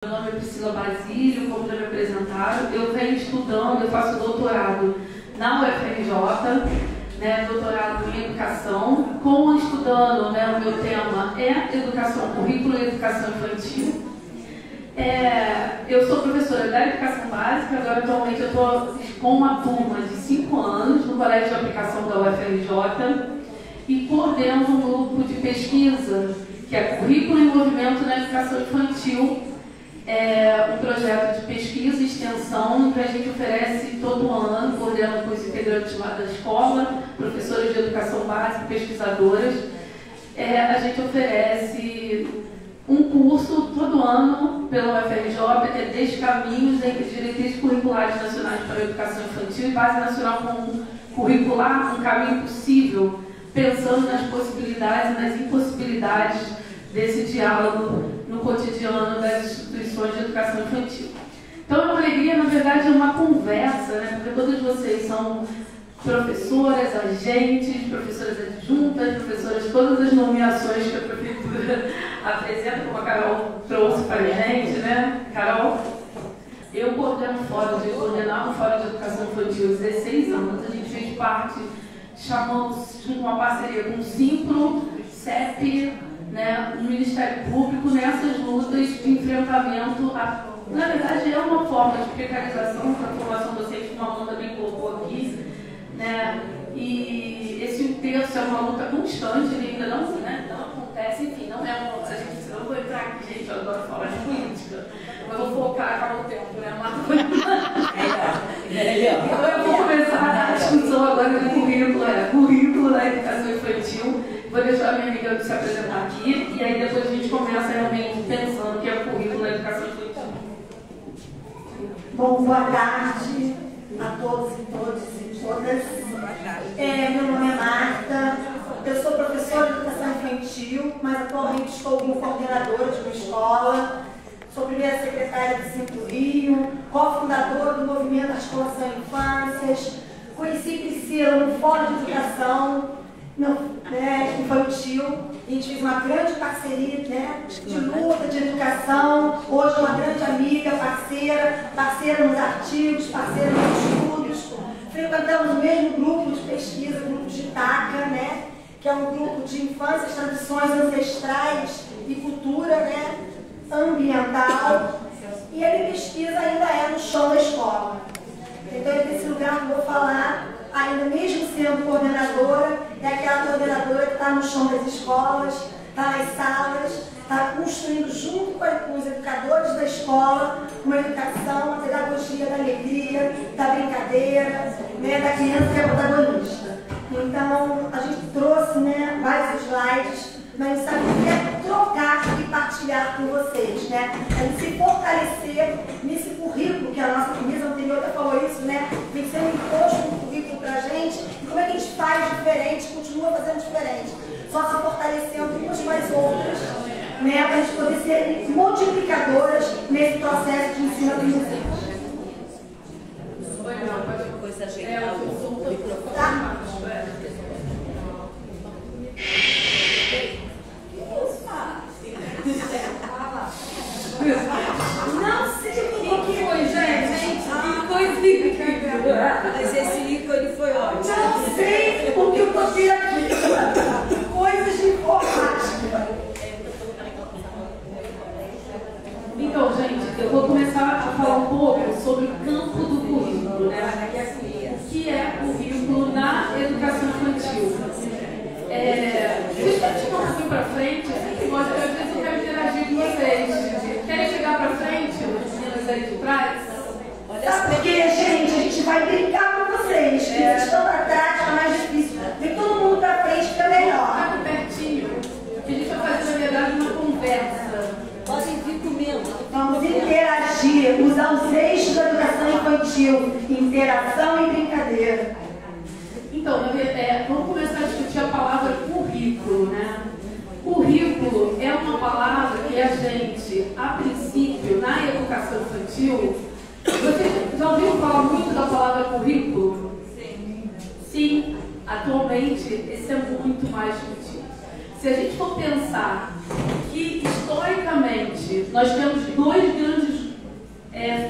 Meu nome é Priscila Basílio, como já me apresentaram. Eu venho estudando, eu faço doutorado na UFRJ, doutorado em educação, estudando, o meu tema é educação, currículo e educação infantil. Eu sou professora da educação básica, agora atualmente eu estou com uma turma de 5 anos no Colégio de Aplicação da UFRJ e coordeno um grupo de pesquisa que é Currículo e Movimento na Educação Infantil. Um projeto de pesquisa e extensão que a gente oferece todo ano, coordenando com os integrantes lá da escola, professores de educação básica, pesquisadoras. A gente oferece um curso todo ano pela UFRJ, que é 10 caminhos entre diretrizes curriculares nacionais para a educação infantil e base nacional comum curricular, um caminho possível, pensando nas possibilidades e nas impossibilidades desse diálogo no cotidiano das instituições de educação infantil. Então, é uma alegria, na verdade, é uma conversa, porque todas vocês são professoras, agentes, professoras adjuntas, professoras, todas as nomeações que a prefeitura apresenta, como a Carol trouxe para a gente, Carol? Eu coordenava um fórum de educação infantil há 16 anos, a gente fez parte, chamamos, junto com uma parceria com o Simpro, CEP, no Ministério Público, nessas lutas de enfrentamento a, na verdade, é uma forma de precarização da formação docente, como a Amanda bem colocou aqui, e esse 1 terço é uma luta constante, ele ainda não acontece, enfim, não é uma, eu não vou entrar aqui, gente, eu adoro falar de política, mas eu vou focar, acaba o tempo, Então eu vou começar a discussão agora do currículo da educação infantil. Vou deixar a minha amiga se apresentar aqui e aí depois a gente começa realmente pensando o que é o currículo da educação infantil. Bom, boa tarde a todos e todas. Meu nome é Marta, eu sou professora de educação infantil, mas atualmente estou como coordenadora de uma escola. Sou primeira secretária do Simpro Rio, cofundadora do Movimento Articulação Infâncias. Conheci Priscila no Fórum de Educação infantil. A gente fez uma grande parceria de luta, de educação. Hoje é uma grande amiga, parceira nos artigos, parceira nos estudos. Frequentamos o mesmo grupo de pesquisa, o grupo de TACA, que é um grupo de infâncias, tradições ancestrais e cultura ambiental. E a minha pesquisa ainda é no chão da escola. Então, nesse lugar que eu vou falar, ainda mesmo sendo coordenadora, é aquela coordenadora que está no chão das escolas, está nas salas, está construindo junto com os educadores da escola uma educação, uma pedagogia da alegria, da brincadeira, da criança que é protagonista. Então, a gente trouxe vários slides, mas sabe que é trocar e partilhar com vocês, a gente se fortalecer nesse currículo, que a nossa mesa anterior já falou isso, tem que ser um imposto, um currículo para a gente, e como é que a gente faz diferente, continua fazendo diferente, só se fortalecendo umas com as outras, para a gente poder ser multiplicadoras nesse processo de ensino-aprendizagem. Coisa ajeitada, tá? Não sei o que foi, gente. Que coisa incrível. Mas esse ícone foi ótimo. Não sei o que eu botei aqui. Coisas de informática. Então, gente, eu vou começar a falar um pouco sobre o campo do currículo, o que é currículo na educação infantil. Vocês podem chegar um pouquinho para frente, às vezes eu quero interagir com vocês. Querem chegar para frente, as meninas aí de trás? Sabe por quê, gente? A gente vai brincar com vocês. Vocês estão para trás, fica mais difícil. Vem todo mundo para frente, fica melhor. Fica pertinho, que a gente vai fazer, na verdade, uma conversa. Podem vir comendo. Vamos interagir, usar os eixos da educação infantil, interação e brincadeira. Então, vamos começar a discutir a palavra currículo, Currículo é uma palavra que a gente, a princípio, na educação infantil, vocês já ouviram falar muito da palavra currículo? Sim. Sim, atualmente esse é muito mais discutido. Se a gente for pensar que historicamente, nós temos dois grandes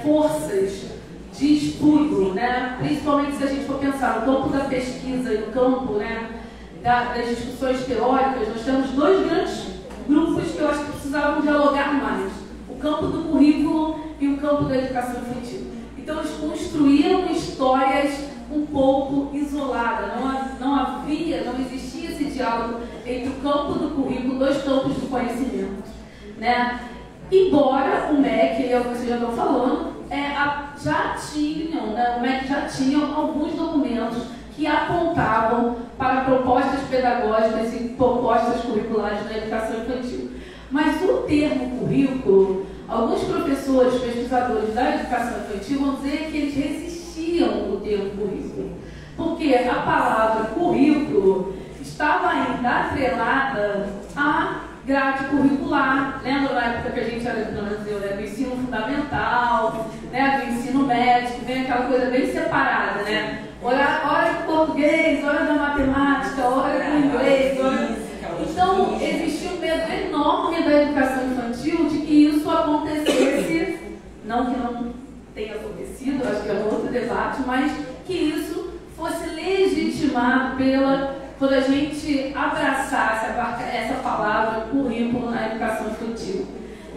forças de estudo, né? Principalmente se a gente for pensar no campo da pesquisa e no campo, né, das discussões teóricas, nós temos dois grandes grupos que eu acho que precisavam dialogar mais. O campo do currículo e o campo da educação infantil. Então, eles construíram histórias um pouco isoladas. Não existia esse diálogo entre o campo do currículo, dois campos do conhecimento, né? Embora o MEC, e é o que vocês já estão falando, o MEC já tinha alguns documentos que apontavam para propostas pedagógicas e propostas curriculares na educação infantil. Mas o termo currículo, alguns professores, pesquisadores da educação infantil vão dizer que eles resistiam ao termo currículo, porque a palavra currículo estava ainda atrelada à grade curricular. Lembra na época que a gente era do ensino fundamental, né, do ensino médio, que vem aquela coisa bem separada, né? Hora do português, hora da matemática, hora do inglês. Então, existia um medo enorme da educação infantil de que isso acontecesse, não que não tenha acontecido, acho que é um outro debate, mas que isso fosse legitimado quando a gente abraçasse essa palavra currículo na educação infantil.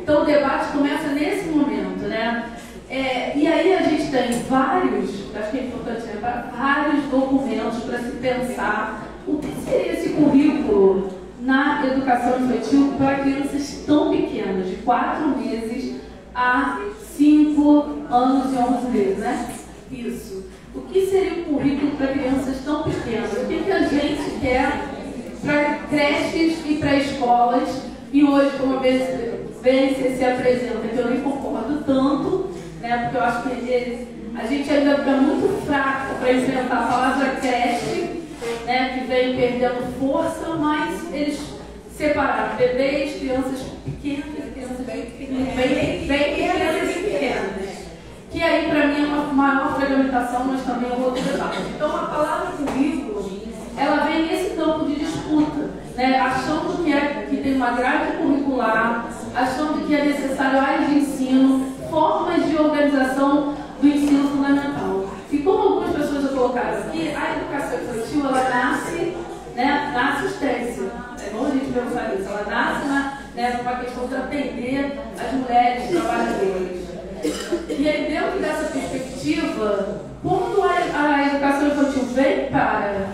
Então, o debate começa nesse momento, né? E aí a gente tem acho que é importante lembrar, vários documentos para se pensar o que seria esse currículo na educação infantil para crianças tão pequenas, de 4 meses a 5 anos e 11 meses, né? Isso. O que seria o currículo para crianças tão pequenas? O que a gente quer para creches e para escolas? E hoje, como a BNCC se apresenta, que eu nem concordo tanto, né? Porque eu acho que a gente ainda fica muito fraco para enfrentar a palavra creche, né, que vem perdendo força, mas eles separaram bebês, crianças pequenas, crianças bem pequenas e pequenas. Que aí, para mim, é uma maior fragmentação, mas também é um outro debate. Então, a palavra currículo, ela vem nesse campo de disputa, né, achando que tem uma grade curricular, achando que é necessário áreas de ensino, formas de organização do ensino fundamental. E como algumas pessoas já colocaram aqui, a educação infantil, ela nasce, né, na assistência. É bom a gente pensar nisso. Ela nasce numa questão de atender as mulheres trabalhadoras. E aí, dentro dessa perspectiva, quando a educação infantil vem para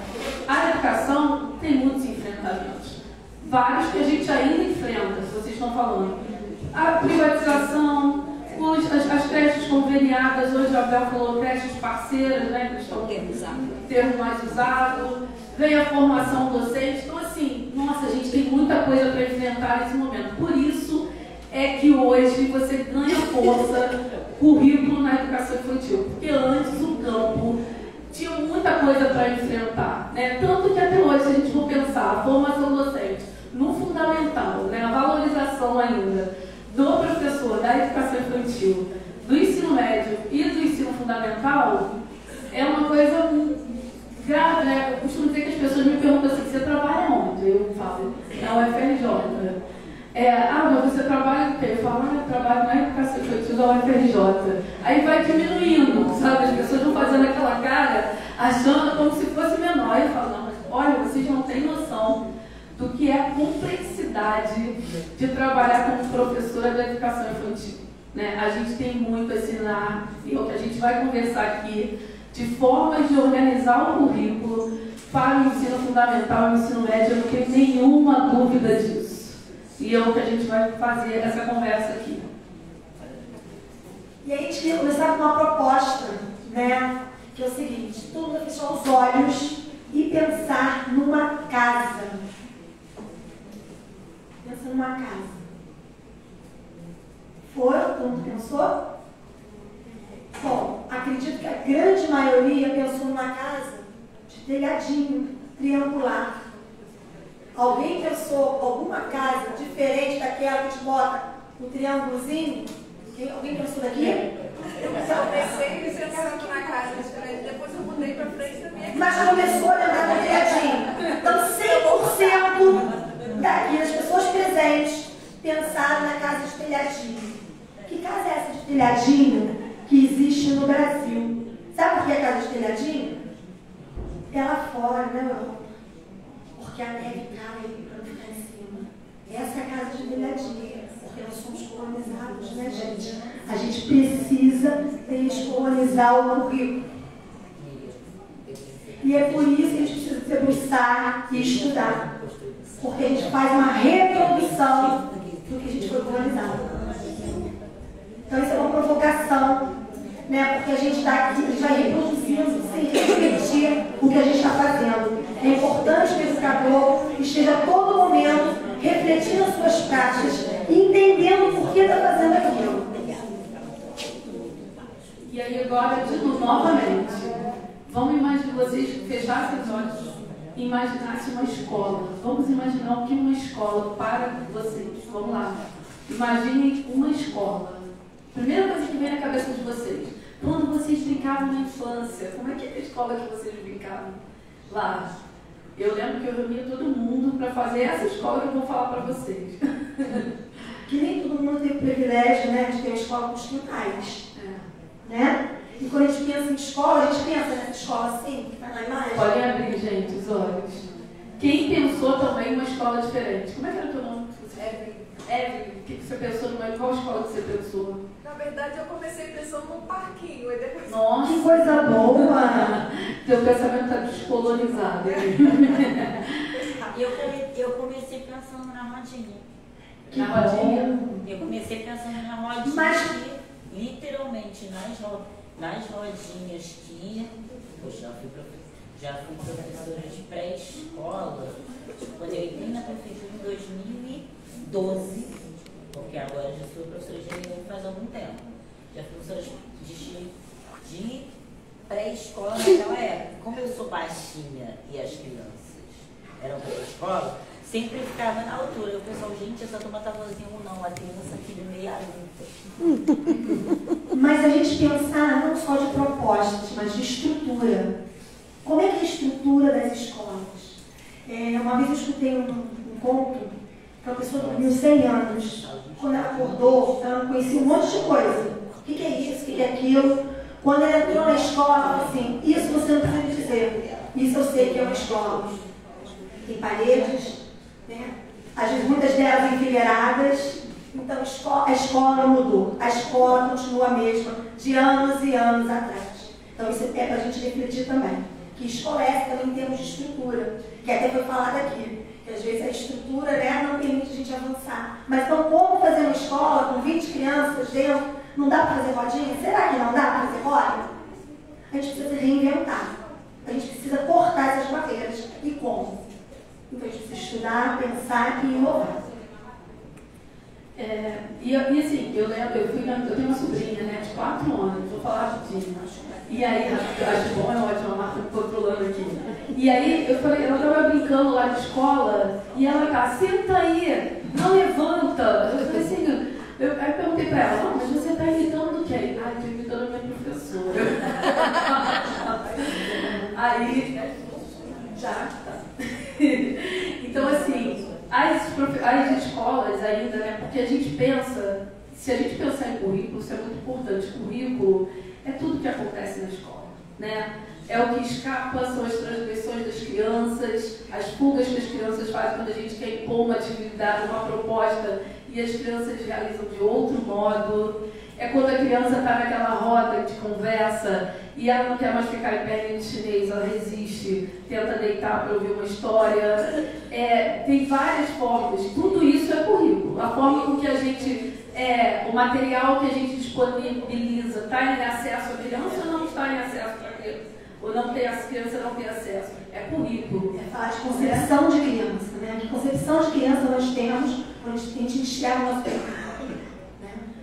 a educação, tem muitos enfrentamentos. Vários que a gente ainda enfrenta, se vocês estão falando. A privatização, as creches conveniadas, hoje a Bel falou creches parceiras, né, que estão termo mais usado, vem a formação docente. Então, assim, nossa, a gente tem muita coisa para enfrentar nesse momento. Por isso é que hoje você ganha força currículo na educação infantil, porque antes o campo tinha muita coisa para enfrentar, né? Tanto que até hoje, se a gente for pensar a formação docente no fundamental, né, a valorização ainda do professor da educação infantil, do ensino médio e do ensino fundamental, é uma coisa grave, né? Eu costumo dizer que as pessoas me perguntam assim, você trabalha onde? Eu falo, na UFRJ. Mas você trabalha o quê? Eu falo, eu trabalho na educação infantil da UFRJ. Aí vai diminuindo, sabe? As pessoas vão fazendo aquela cara, achando como se fosse menor. Aí eu falo, não, mas olha, vocês não têm noção do que é a complexidade de trabalhar como professora da educação infantil, né? A gente tem muito a ensinar, e é o que a gente vai conversar aqui, de formas de organizar o currículo para o ensino fundamental e o ensino médio, eu não tenho nenhuma dúvida disso. E é o que a gente vai fazer essa conversa aqui. E aí a gente queria começar com uma proposta, né? Que é o seguinte, todo mundo fechar os olhos e pensar numa casa. Pensa numa casa. Foram? Todo mundo pensou? Bom, acredito que a grande maioria pensou numa casa de telhadinho, triangular. Alguém pensou alguma casa diferente daquela que te bota o triângulozinho? Alguém pensou daqui? Eu pensei pensando na casa diferente, depois eu mudei para frente da minha casa. Mas começou a lembrar do telhadinho. Então, 100% daqui, das pessoas presentes, pensaram na casa de telhadinho. Que casa é essa de telhadinho que existe no Brasil? Sabe por que a casa de telhadinho? É lá fora, na Europa. Porque a neve cai para não ficar em cima. Essa é a casa de telhadinho. Porque nós somos colonizados, né, gente? A gente precisa descolonizar o currículo. E é por isso que a gente precisa se debruçar e estudar. Porque a gente faz uma reprodução do que a gente foi colonizado. Então isso é uma provocação, né? Porque a gente está aqui, a gente vai reproduzindo sem refletir o que a gente está fazendo. É importante que o educador esteja a todo momento refletindo as suas práticas e entendendo por que está fazendo aquilo. E aí agora, de novo, novamente, vamos imaginar vocês fechassem os olhos e imaginassem uma escola. Vamos imaginar o que é uma escola para vocês. Vamos lá. Imaginem uma escola. Primeira coisa que vem na cabeça de vocês. Quando vocês brincavam na infância, como é que era a escola que vocês brincavam? Lá. Eu lembro que eu reunia todo mundo para fazer essa escola que eu vou falar para vocês. Que nem todo mundo tem o privilégio, né, de ter uma escola com os quintais. Né? E quando a gente pensa em escola, a gente pensa nessa escola assim, que está na imagem. Podem abrir, gente, os olhos. Quem pensou também em uma escola diferente? Como é que era o teu nome? Evelyn, o que você pensou numa? Qual escola que você pensou? Na verdade, eu comecei pensando num parquinho. E depois... Nossa, que coisa boa! Teu pensamento está descolonizado. Eu comecei pensando na rodinha. Que rodinha? Eu comecei pensando na rodinha. Mas... literalmente, nas rodinhas que... Poxa, já fui professora de pré-escola. Quando eu entrei na prefeitura em 2012, porque agora já sou professora de religião faz algum tempo. Já fui professora de pré-escola naquela época. Como eu sou baixinha e as crianças eram pré-escola, sempre ficava na altura. O pessoal, gente, essa turma tá fazendo não, a criança aqui de meia adulta. Mas a gente pensar não só de propostas, mas de estrutura. Como é que é a estrutura das escolas? Uma vez eu escutei um conto que uma pessoa dormiu 100 anos. Quando ela acordou, ela conhecia um monte de coisa. O que é isso? O que é aquilo? Quando ela entrou na escola, ela falou assim, isso você não precisa me dizer. Isso eu sei que é uma escola. Tem paredes, né? Às vezes muitas delas enfileiradas. Então a escola não mudou. A escola continua a mesma de anos e anos atrás. Então isso é para a gente refletir também. Que escola é essa também em termos de estrutura, que até foi falado aqui, que às vezes a estrutura, né, não permite a gente avançar. Mas então como fazer uma escola com 20 crianças dentro, não dá para fazer rodinha? Será que não dá para fazer roda? A gente precisa reinventar, a gente precisa cortar essas barreiras. E como? Então a gente precisa estudar, pensar e inovar. E assim, eu lembro, eu tenho uma sobrinha, né, de 4 anos, vou falar rapidinho. E aí, acho bom, é ótimo, a Marta me controlando aqui. E aí, eu falei, ela estava brincando lá de escola, e ela tá, senta aí, não levanta. Eu falei assim, aí eu perguntei para ela, não, mas você está imitando quem? Ah, estou imitando a minha professora. Aí, já tá. Então, assim, as escolas ainda, né, porque a gente pensa, se a gente pensar em currículo, isso é muito importante, currículo é tudo que acontece na escola, né? É o que escapa, são as transgressões das crianças, as fugas que as crianças fazem quando a gente quer impor uma atividade, uma proposta, e as crianças realizam de outro modo. É quando a criança está naquela roda de conversa e ela não quer mais ficar em pé em chinês, ela resiste, tenta deitar para ouvir uma história. Tem várias formas, tudo isso é currículo. A forma com que a gente, o material que a gente disponibiliza, está em acesso à criança ou não está em acesso à criança? Ou não tem, a criança não tem acesso? É currículo. É falar de concepção de criança, né? Que concepção de criança nós temos quando a gente enxerga o nosso currículo.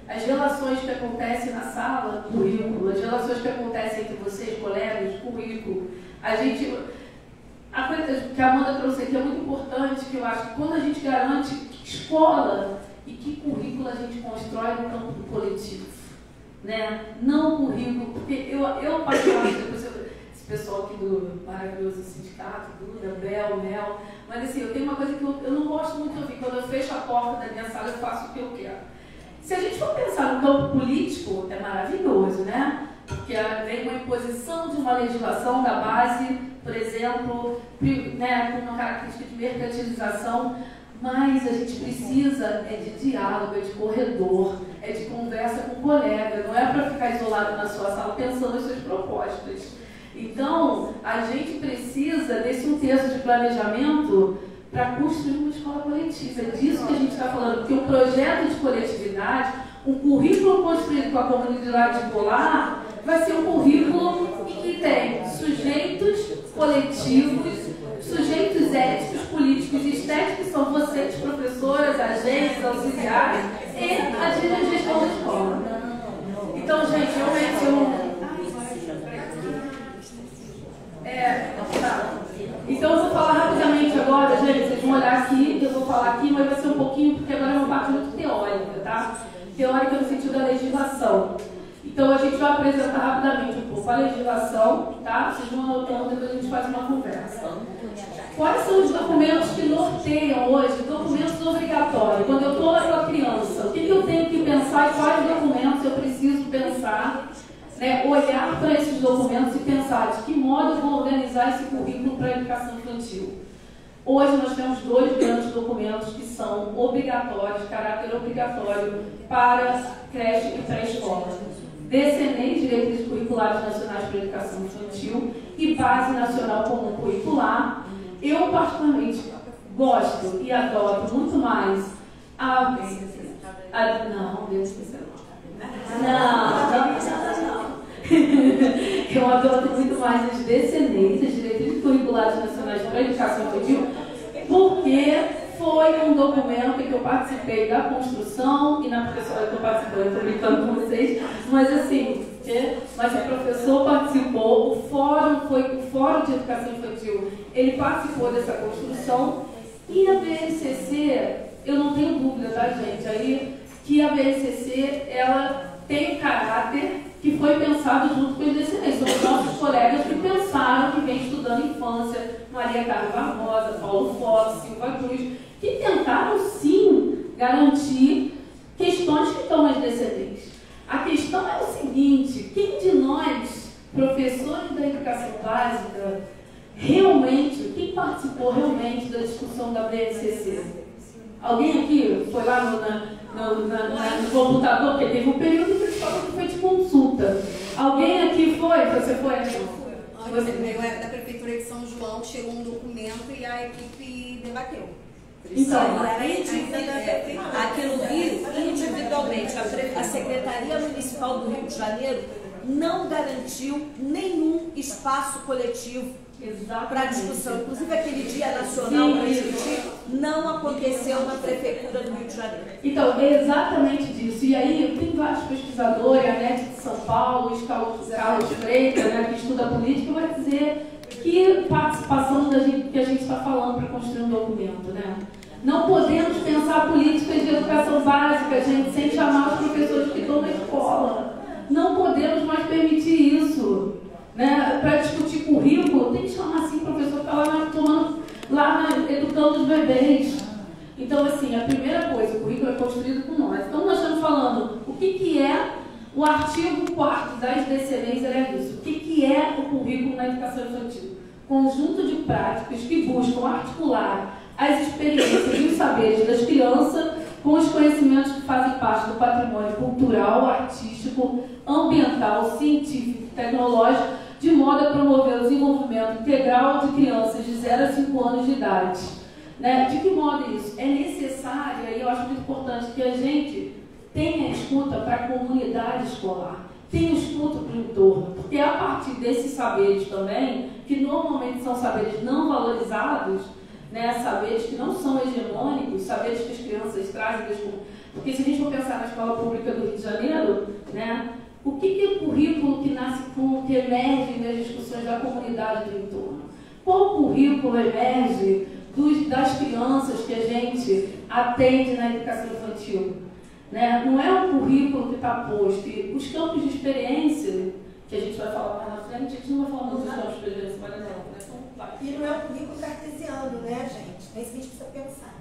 As relações que acontecem na sala, currículo. As relações que acontecem entre vocês, colegas, currículo. A coisa que a Amanda trouxe aqui é muito importante, que eu acho que quando a gente garante que escola e que currículo a gente constrói no campo do coletivo, né? Não o currículo, porque eu particularmente, pessoal aqui do maravilhoso sindicato, Duda, Bel, Mel, mas assim, eu tenho uma coisa que eu não gosto muito de ouvir. Quando eu fecho a porta da minha sala, eu faço o que eu quero. Se a gente for pensar no campo político, é maravilhoso, né? Porque vem uma imposição de uma legislação da base, por exemplo, né, com uma característica de mercantilização, mas a gente precisa de diálogo, de corredor, de conversa com o colega, não é para ficar isolado na sua sala pensando nas suas propostas. Então, a gente precisa desse terço de planejamento para construir uma escola coletiva. É disso que a gente está falando, porque um projeto de coletividade, um currículo construído com a comunidade escolar, vai ser um currículo que tem sujeitos coletivos, sujeitos éticos, políticos e estéticos, que são vocês, professoras, agentes, auxiliares, e a gestão da escola. Então, gente, realmente Então, eu vou falar rapidamente agora, gente, vocês vão olhar aqui, eu vou falar aqui, mas vai ser um pouquinho, porque agora é uma parte muito teórica, tá? Teórica no sentido da legislação. Então, a gente vai apresentar rapidamente um pouco a legislação, tá? Vocês vão anotando, depois a gente faz uma conversa. Quais são os documentos que norteiam hoje, documentos obrigatórios? Quando eu estou com a criança, o que eu tenho que pensar e quais documentos eu preciso pensar, né? Olhar para esses documentos e pensar de que modo eu vou organizar esse currículo para a educação infantil. Hoje nós temos 2 grandes documentos que são obrigatórios, de caráter obrigatório para creche e pré-escola. DCNEI, Diretrizes Curriculares Nacionais para a Educação Infantil, e Base Nacional Comum Curricular. Eu, particularmente, gosto e adoto muito mais não. Eu adoto muito mais as DCNEIs, as Diretrizes Curriculares Nacionais para a Educação Infantil, porque foi um documento em que eu participei da construção, e na professora que eu participei, eu estou brincando com vocês, mas assim, mas o professor participou, o Fórum de Educação Infantil, ele participou dessa construção, e a BNCC, eu não tenho dúvida, tá, gente, aí que a BNCC, ela tem caráter que foi pensado junto com os DCNEIs. São os nossos colegas que pensaram, que vem estudando infância, Maria Carla Barbosa, Paulo Fox, Silva Cruz, que tentaram sim garantir questões que estão nas DCNEIs. A questão é o seguinte: quem de nós, professores da educação básica, realmente, quem participou realmente da discussão da BNCC? Alguém aqui foi lá no computador, porque teve um período que eles falaram que foi de consulta. Alguém aqui foi? Você foi? Eu era da Prefeitura de São João, chegou um documento e a equipe debateu. Então, aqui no Rio, individualmente, a Secretaria Municipal do Rio de Janeiro não garantiu nenhum espaço coletivo para discussão. Inclusive, aquele Dia Nacional para discutir não aconteceu na Prefeitura do Rio de Janeiro. Então, é exatamente disso. E aí, tem vários pesquisadores, a NET de São Paulo, Carlos Freitas, né, que estuda política, vai dizer que participação que a gente está falando para construir um documento, né? Não podemos pensar políticas de educação básica, gente, sem chamar os professores que estão na escola. Não podemos mais permitir isso. Né? Para discutir currículo, tem que chamar assim o professor que está educando os bebês. Então, assim, a primeira coisa, o currículo é construído por nós. Então, nós estamos falando o que é o artigo 4º das DCNEIs, era isso. O que é o currículo na educação infantil? Conjunto de práticas que buscam articular as experiências e os saberes das crianças com os conhecimentos que fazem parte do patrimônio cultural, artístico, ambiental, científico e tecnológico, de modo a promover o desenvolvimento integral de crianças de 0 a 5 anos de idade. Né? De que modo isso? É necessário, e eu acho muito importante, que a gente tenha escuta para a comunidade escolar, tenha escuta para o entorno, porque é a partir desses saberes também, que normalmente são saberes não valorizados, né? Saberes que não são hegemônicos, saberes que as crianças trazem, porque se a gente for pensar na escola pública do Rio de Janeiro, né? O que é o currículo que nasce que emerge nas discussões da comunidade do entorno? Qual currículo emerge das crianças que a gente atende na educação infantil? Né? Não é um currículo que está posto. Os campos de experiência, que a gente vai falar mais na frente, a gente não vai falar muito dos campos de preferência, mas não, né? Então, vai. E não é um currículo cartesiano, né, gente? É isso que a gente precisa pensar.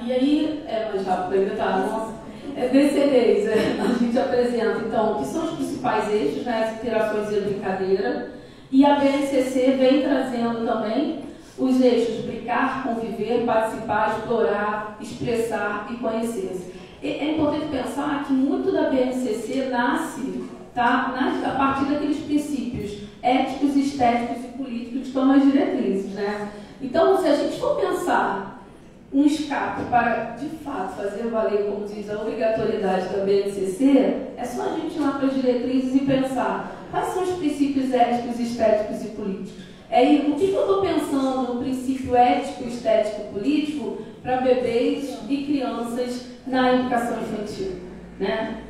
E aí, mais rápido ainda tá, nossa. DCDs, a gente apresenta, então, o que são os principais eixos, né, as interações e a brincadeira, e a BNCC vem trazendo também os eixos brincar, conviver, participar, explorar, expressar e conhecer-se. É importante pensar que muito da BNCC nasce a partir daqueles princípios éticos, estéticos e políticos que estão nas diretrizes, né? Então, se a gente for pensar um escape para, de fato, fazer valer, como diz, a obrigatoriedade da BNCC, é só a gente ir lá para as diretrizes e pensar quais são os princípios éticos, estéticos e políticos. O que eu estou pensando no princípio ético, estético e político para bebês e crianças na educação infantil, né?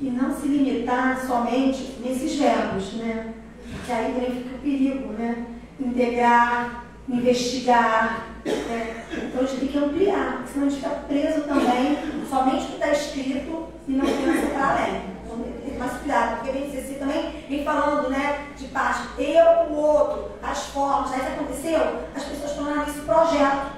E não se limitar somente nesses verbos, né? Porque aí também fica o perigo, né? Integrar, investigar, né? Então a gente tem que ampliar, porque senão a gente fica preso também somente no que está escrito e não pensa para além. Então tem que ter mais cuidado, porque a BNCC também vem falando, né, de parte, eu, o outro, as formas. Aí o que aconteceu? As pessoas tornaram isso projeto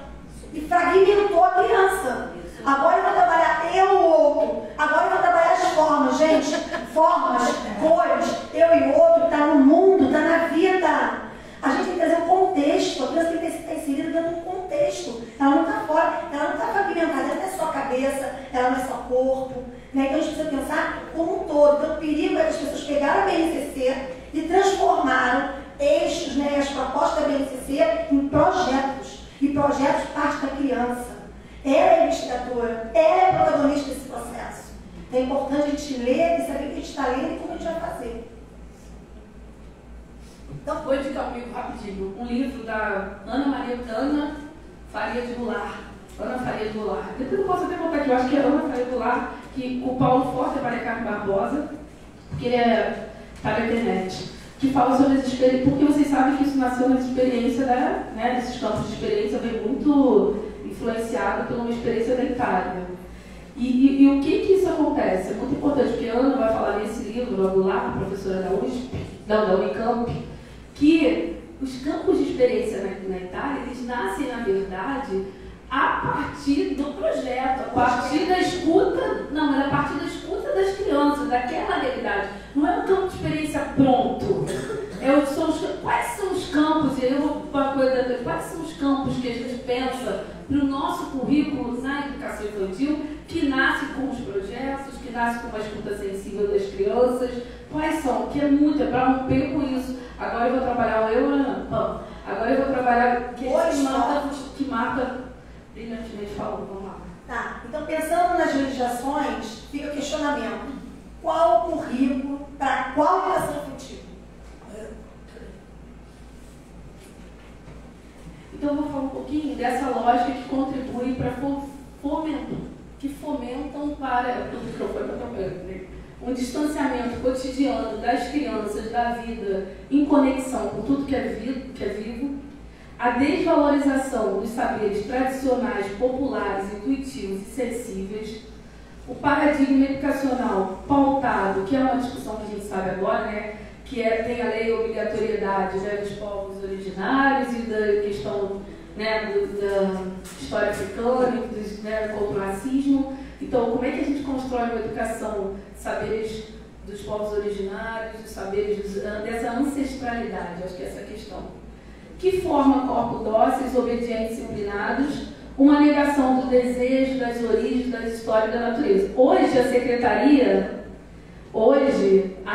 e fragmentou a criança. Agora eu vou trabalhar eu, o outro. Agora eu vou trabalhar as formas, gente. Formas, cores, eu e o outro, está no mundo, está na vida. A gente tem que trazer um contexto, a criança tem que estar inserida dentro de um contexto. Ela não está fora, ela não está fragmentada, ela não é só cabeça, ela não é só corpo. Né? Então a gente precisa pensar como um todo. Então o perigo é que as pessoas pegaram a BNCC e transformaram eixos, né, as propostas da BNCC em projetos. E projetos parte da criança. Ela é a investigadora, ela é a protagonista desse processo. É importante a gente ler e saber o que a gente está lendo e como a gente vai fazer. Então, vou indicar um livro rapidinho. Um livro da Ana Faria de Goulart. Ana Faria de Goulart. Depois eu posso até botar aqui, eu acho que é Ana Faria de Goulart, que o Paulo Forte é Maria Carmen Barbosa, que ele está na internet, que fala sobre as experiências, porque vocês sabem que isso nasceu nas experiências, né, desses campos de experiência, vem muito influenciado por uma experiência da Itália. E o que isso acontece? É muito importante, porque a Ana vai falar nesse livro, a Goulart, professora da Unicamp, que os campos de experiência na Itália, eles nascem, na verdade, a partir do projeto, a partir da escuta, não, mas a partir da escuta das crianças, daquela realidade. Não é um campo de experiência pronto. Quais são os campos, e aí eu vou para uma coisa, quais são os campos que a gente pensa para o nosso currículo na educação infantil, que nasce com os projetos, que nasce com uma escuta sensível das crianças? Quais são? Que é muito, é para romper com isso. Agora eu vou trabalhar agora eu vou trabalhar que Marta brilhantemente falou. Vamos lá. Tá, então pensando nas legislações, fica o questionamento. Qual o currículo para qual educação infantil? Então eu vou falar um pouquinho dessa lógica que contribui para fomentam para um distanciamento cotidiano das crianças da vida em conexão com tudo que é vivo, a desvalorização dos saberes tradicionais, populares, intuitivos e sensíveis, o paradigma educacional pautado, que é uma discussão que a gente sabe agora, né, que tem a lei de obrigatoriedade, né, dos povos originários e da questão, né, da história africana, contra o racismo. Então, como é que a gente constrói uma educação, saberes dos povos originários, os saberes dessa ancestralidade? Acho que é essa a questão. Que forma corpos dóceis, obedientes e disciplinados, uma negação do desejo, das origens, das histórias da natureza. Hoje, a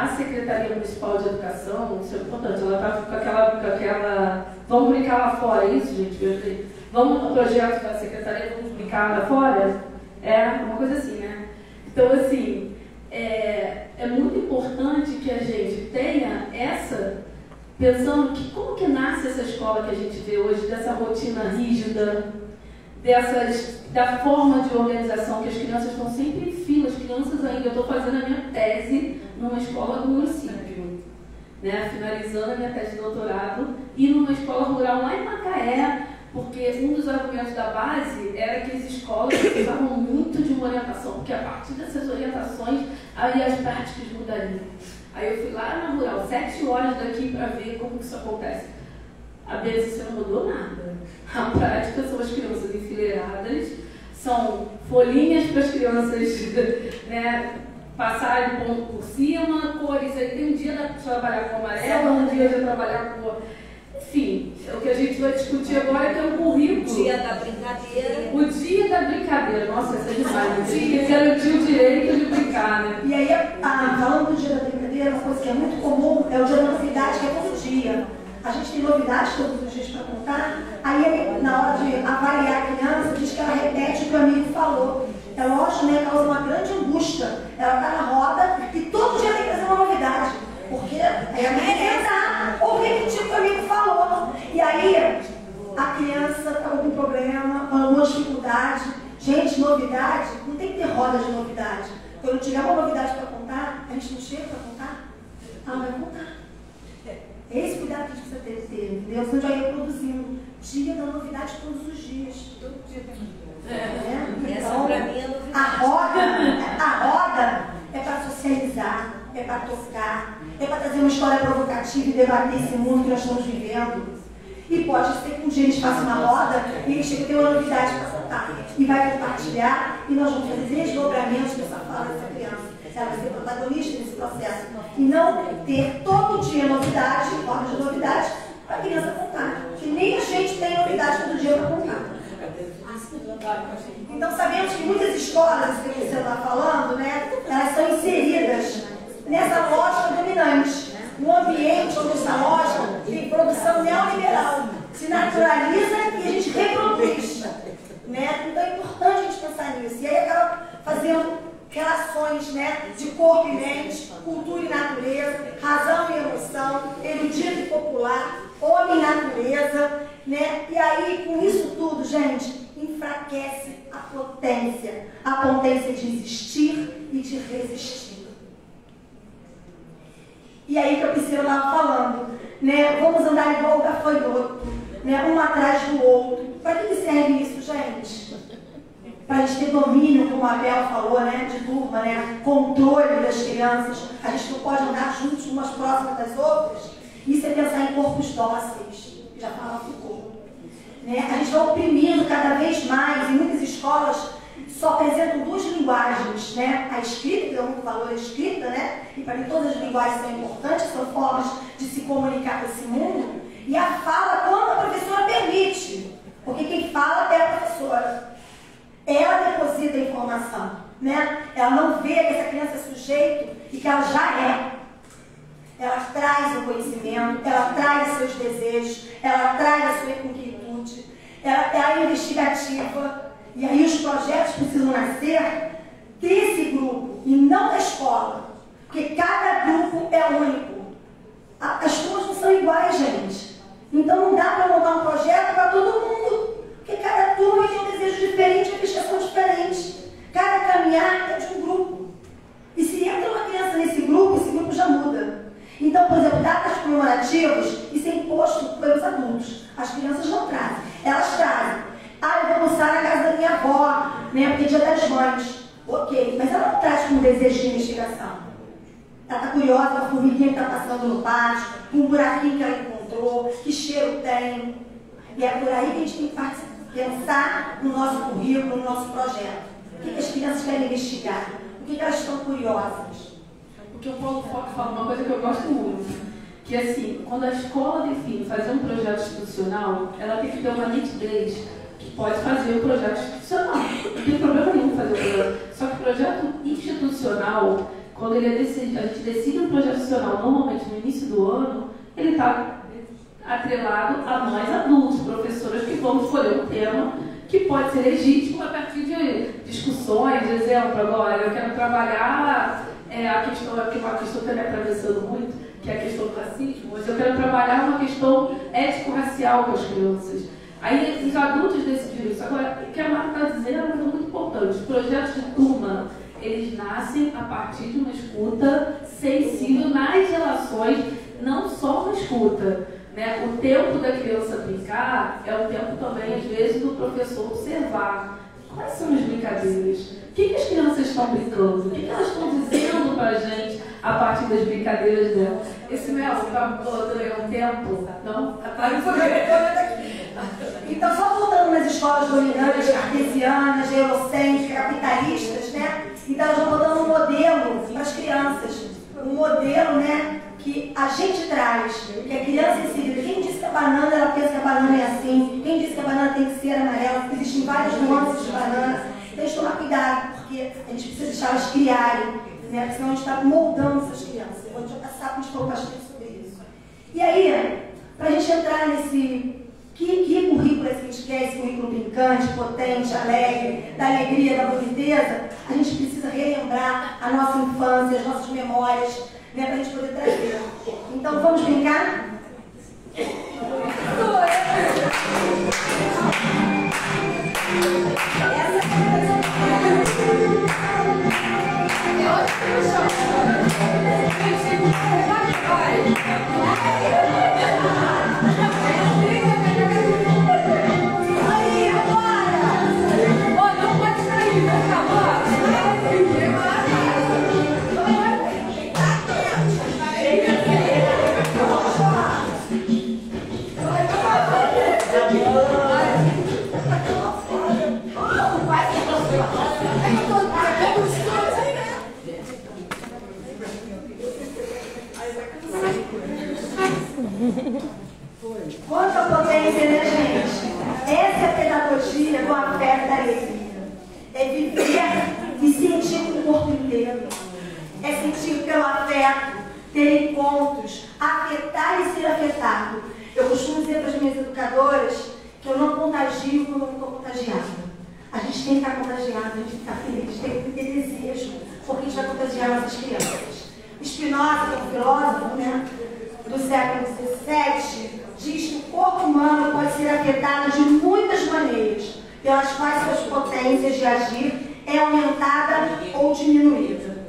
Secretaria Municipal de Educação, isso é importante, ela está com aquela... Vamos publicar lá fora, é isso, gente? Vamos no projeto da Secretaria, vamos publicar lá fora? Uma coisa assim, né? Então, assim, é muito importante que a gente tenha pensando que como que nasce essa escola que a gente vê hoje, dessa rotina rígida, da forma de organização, que as crianças estão sempre em fila, as crianças ainda, eu estou fazendo a minha tese numa escola do município, né? Finalizando a minha tese de doutorado, e numa escola rural lá em Macaé, porque um dos argumentos da base era que as escolas precisavam muito de uma orientação, porque a partir dessas orientações, aí as práticas mudariam. Aí eu fui lá na rural, 7 horas daqui para ver como isso acontece. A Beatriz não mudou nada. A prática são as crianças enfileiradas, são folhinhas para as crianças, né, passarem ponto por cima, cores. Aí tem um dia de trabalhar com amarelo, um dia de trabalhar com... Enfim, o que a gente vai discutir agora é que é um currículo. O dia da brincadeira. O dia da brincadeira. Nossa, essa é demais. A gente garantiu o direito de brincar, né? E aí, falando do dia da brincadeira, uma coisa que é muito comum é o dia da novidade, que é todo dia. A gente tem novidades todos os dias para contar. Aí, na hora de avaliar a criança, diz que ela repete o que o amigo falou. É lógico, né? Causa uma grande angústia. Ela está na roda e todo dia tem que fazer uma novidade. Porque é ou repetir o que o amigo falou. E aí, a criança está com algum problema, com alguma dificuldade. Gente, novidade, não tem que ter roda de novidade. Quando tiver uma novidade para contar, a gente não chega para contar, ela vai contar. É esse cuidado que a gente precisa ter, entendeu? Senão já ia produzindo dia da novidade todos os dias. Todo dia tem novidade. Essa Então, para mim é novidade. a roda é para socializar, é para tocar, é para trazer uma história provocativa e debater esse mundo que nós estamos vivendo. E pode ser que um dia a gente faça uma roda e ele chega a ter uma novidade para contar. E vai compartilhar e nós vamos fazer desdobramentos dessa fala dessa criança. Ela vai ser protagonista desse processo. E não ter todo dia novidade, formas de novidade, para a criança contar. Que nem a gente tem novidade todo dia para contar. Então sabemos que muitas escolas, que você está falando, né, elas são inseridas nessa lógica dominante. Um ambiente onde essa lógica tem produção neoliberal, se naturaliza e a gente reproduz. Né? Então é importante a gente pensar nisso. E aí acaba fazendo relações, né, de corpo e mente, cultura e natureza, razão e emoção, erudito e popular, homem e natureza. Né? E aí, com isso tudo, gente, enfraquece a potência de existir e de resistir. E aí que a Priscila estava falando, né? Vamos andar igual o gafanhoto, né? Um atrás do outro. Para que serve isso, gente? Para a gente ter domínio, como a Bel falou, né? De turma, né? Controle das crianças. A gente não pode andar juntos, umas próximas das outras. Isso é pensar em corpos dóceis. Já fala Foucault. Né? A gente vai oprimindo cada vez mais. Em muitas escolas só apresentam 2 linguagens, né? A escrita, que dá muito valor à escrita, né? E para mim todas as linguagens são importantes, são formas de se comunicar com esse mundo. E a fala quando a professora permite. Porque quem fala é a professora. Ela deposita a informação, né? Ela não vê que essa criança é sujeito e que ela já é. Ela traz o conhecimento, ela traz os seus desejos, ela traz a sua inquietude, ela é investigativa. E aí os projetos precisam nascer desse grupo e não da escola. Porque cada grupo é único. As turmas não são iguais, gente. Então não dá para montar um projeto para todo mundo. Porque cada turma tem um desejo diferente, uma questão diferente. Cada caminhar é de um grupo. E se entra uma criança nesse grupo já muda. Então, por exemplo, datas comemorativas, isso é imposto pelos adultos. As crianças não trazem. Elas trazem. Eu vou almoçar na casa da minha avó, né? Porque é dia das mães. Ok, mas ela não traz com desejo de investigação. Ela está curiosa com a formiguinha que está passando no pátio, com um buraquinho que ela encontrou, que cheiro tem. E é por aí que a gente tem que pensar no nosso currículo, no nosso projeto. O que as crianças querem investigar? O que elas estão curiosas? Porque o Paulo Fox fala uma coisa que eu gosto muito. Que assim, quando a escola define fazer um projeto institucional, ela tem que ter uma nitidez. Pode fazer o projeto institucional, não tem problema nenhum fazer o projeto. Só que o projeto institucional, quando ele a gente decide um projeto institucional, normalmente no início do ano, ele está atrelado a nós adultos, professores, que vamos escolher um tema que pode ser legítimo a partir de discussões. De exemplo, agora eu quero trabalhar a questão, que é uma questão que está me atravessando muito, que é a questão do racismo, mas eu quero trabalhar uma questão ético-racial com as crianças. Aí os adultos decidiram isso. Agora, o que a Marta está dizendo é uma coisa muito importante. Os projetos de turma, eles nascem a partir de uma escuta sensível nas relações, não só uma escuta. Né? O tempo da criança brincar é o tempo também, às vezes, do professor observar. Quais são as brincadeiras? O que as crianças estão brincando? O que elas estão dizendo para a gente? a partir das brincadeiras dela. Esse Mel, durante um tempo, não? Então, só voltando nas escolas dominantes, cartesianas, eurocêntricas, capitalistas, né? Então, eu já estou dando um modelo para as crianças. Um modelo, né, que a gente traz, que a criança em seguida. Quem disse que a banana, ela pensa que a banana é assim. Quem disse que a banana tem que ser amarela. Existem várias nuances de banana. Então, a gente tomar cuidado, porque a gente precisa deixar elas criarem, né? Porque senão a gente está moldando essas crianças. Quando já passar, a gente falou bastante sobre isso. E aí, para a gente entrar nesse... Que currículo é esse que a gente quer? Esse currículo brincante, potente, alegre, da alegria, da boniteza? A gente precisa relembrar a nossa infância, as nossas memórias, né, para a gente poder trazer. Então, vamos brincar? Quanta potência, né, gente? Essa é a pedagogia do afeto da alegria. É viver e sentir com o corpo inteiro. É sentir pelo afeto, ter encontros, afetar e ser afetado. Eu costumo dizer para as minhas educadoras que eu não contagio quando eu não estou contagiada. A gente tem que estar contagiado, a gente tem que estar feliz, tem que ter desejo, porque a gente vai contagiar nossas crianças. Spinoza, que é um filósofo, né, do século XVII, diz que o corpo humano pode ser afetado de muitas maneiras, pelas quais suas potências de agir é aumentada ou diminuída.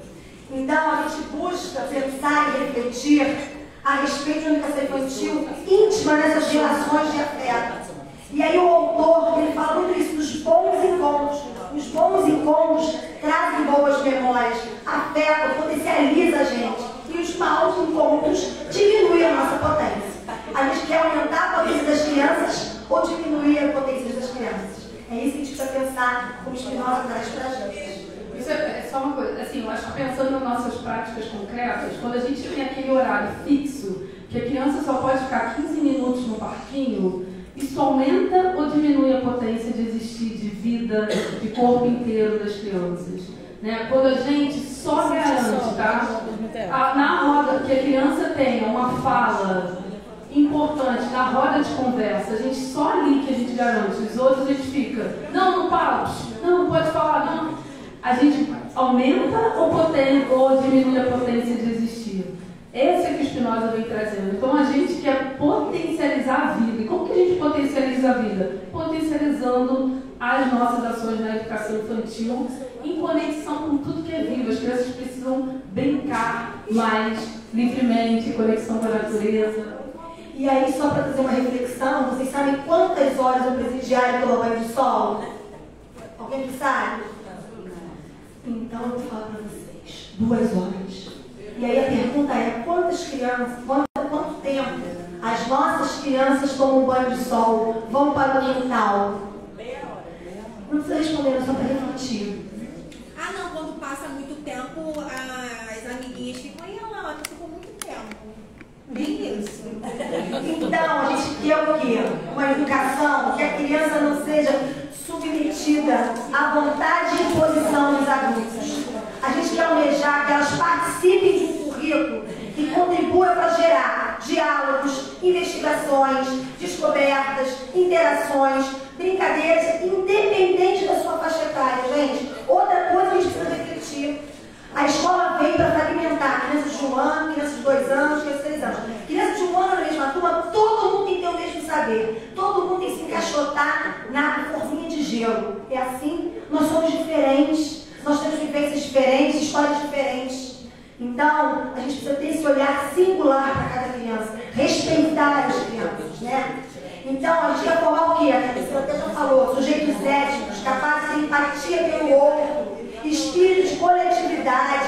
Então, a gente busca pensar e refletir a respeito de educação infantil íntima nessas relações de afeto. E aí o autor, ele fala muito isso dos bons encontros. Os bons encontros trazem boas memórias, afeto, potencializa a gente. E os maus encontros diminuem a nossa potência. A gente quer aumentar a potência das crianças ou diminuir a potência das crianças. É isso que a gente precisa pensar como Spinoza traz para a gente. Isso é só uma coisa, assim, eu acho que pensando nas nossas práticas concretas, quando a gente tem aquele horário fixo, que a criança só pode ficar 15 minutos no parquinho, isso aumenta ou diminui a potência de existir, de vida, de corpo inteiro das crianças? Né? Quando a gente só garante, tá? Na roda, que a criança tenha uma fala importante na roda de conversa, a gente só ali que a gente garante, os outros a gente fica, não fala, não pode falar, não. A gente aumenta ou diminui a potência de existir? Esse é que o Spinoza vem trazendo. Então a gente quer potencializar a vida. E como que a gente potencializa a vida? Potencializando as nossas ações na educação infantil em conexão com tudo que é vivo. As crianças precisam brincar mais livremente, em conexão com a natureza. E aí, só para fazer uma reflexão, vocês sabem quantas horas um presidiário toma banho de sol? Alguém que sabe? Então eu vou falar para vocês. 2 horas. E aí a pergunta é, quantas crianças, quanto tempo as nossas crianças tomam banho de sol, vão para o quintal? Não precisa responder, é só para refletir. Ah não, quando passa muito tempo, as amiguinhas ficam aí, ela ficou muito tempo. Nem isso. Então, a gente quer o quê? Uma educação que a criança não seja submetida à vontade e imposição dos adultos. A gente quer almejar que elas participem de um currículo que contribua para gerar diálogos, investigações, descobertas, interações, brincadeiras, independente da sua faixa etária, gente. Outra coisa que a gente precisa refletir. A escola veio para fragmentar crianças de 1 ano, crianças de 2 anos, crianças de 3 anos. Crianças de 1 ano na mesma turma, todo mundo tem que ter o mesmo saber. Todo mundo tem que se encaixotar na forminha de gelo. É assim, nós somos diferentes, nós temos vivências diferentes, histórias diferentes. Então, a gente precisa ter esse olhar singular para cada criança, respeitar as crianças, né? Então, a gente vai formar o quê? A até já falou, sujeitos éticos, capazes de empatia pelo outro, espírito de coletividade,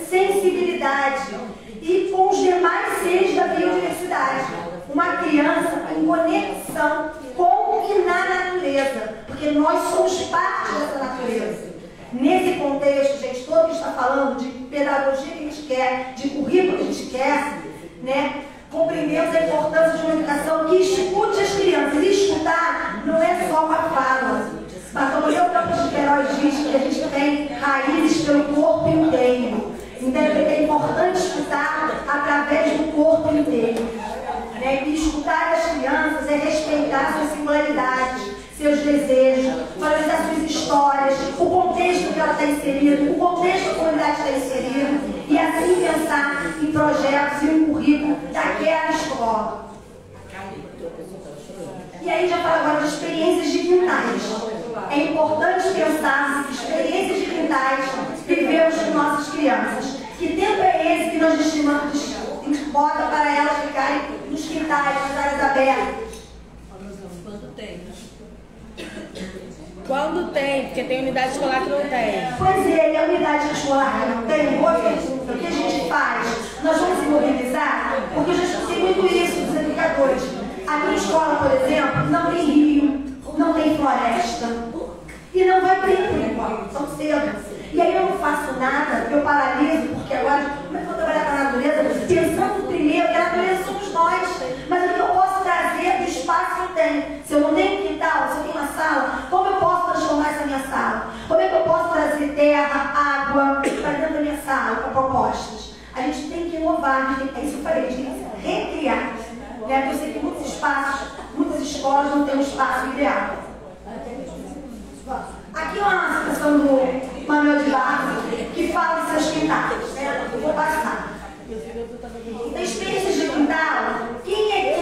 sensibilidade, interage e com os demais seres da biodiversidade. Uma criança em conexão com e na natureza, porque nós somos parte dessa natureza. Nesse contexto, gente, todo que está falando de pedagogia que a gente quer, de currículo que a gente quer, né? Compreendemos a importância de uma educação que escute as crianças. E escutar não é só uma fala. Bartolomeu Campos de Queiroz diz que a gente tem raízes pelo corpo inteiro. Então é importante escutar através do corpo inteiro. E escutar as crianças é respeitar suas singularidades, seus desejos, valorizar suas histórias, o contexto que ela está inserida, o contexto que a comunidade está inserida, e assim pensar em projetos e um currículo daquela escola. E aí já falo agora de experiências de quintais. É importante pensar experiências de quintais que vivemos com nossas crianças. Que tempo é esse que nós destinamos, bota para elas ficarem nos quintais, nas áreas abertas? Quando tem, porque tem unidade escolar que não tem. Pois é, e a unidade escolar que não tem, boa pergunta, o que a gente faz? Nós vamos se mobilizar, porque eu já escutei muito isso dos educadores. A minha escola, por exemplo, não tem rio, não tem floresta, e não vai ter por enquanto, tão cedo. E aí eu não faço nada, eu paraliso, porque agora como é que eu vou trabalhar com a natureza? Pensando primeiro que a natureza somos nós, mas o que eu posso trazer do espaço que eu tenho? Se eu não tenho um quintal, se eu tenho uma sala, como eu posso transformar essa minha sala? Como é que eu posso trazer terra, água para dentro da minha sala, com propostas? A gente tem que inovar, é isso que eu falei, a gente tem que recriar. Né? Porque eu sei que muitos espaços, muitas escolas não têm um espaço ideal. Aqui é uma citação do Manuel de Barros, que fala de seus quintais, né? Eu vou passar. Então, experiências de quintal, quem é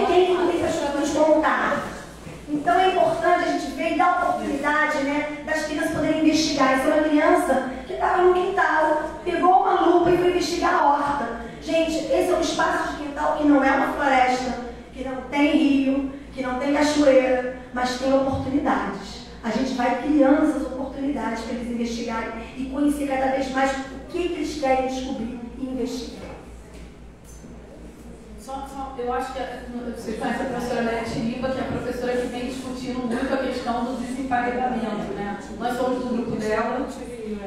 quem para nos contar? Então é importante a gente ver e dar oportunidade, né, das crianças poderem investigar. Essa é uma criança que estava no quintal, pegou uma lupa e foi investigar a horta. Gente, esse é um espaço de quintal que não é uma floresta, que não tem rio, que não tem cachoeira, mas tem oportunidades. A gente vai criando essas oportunidades para eles investigarem e conhecer cada vez mais o que eles querem descobrir e investigar. Eu acho que você conhece a professora Leti Liba, que é a professora que vem discutindo muito a questão do desemparedamento, né? Nós somos do grupo dela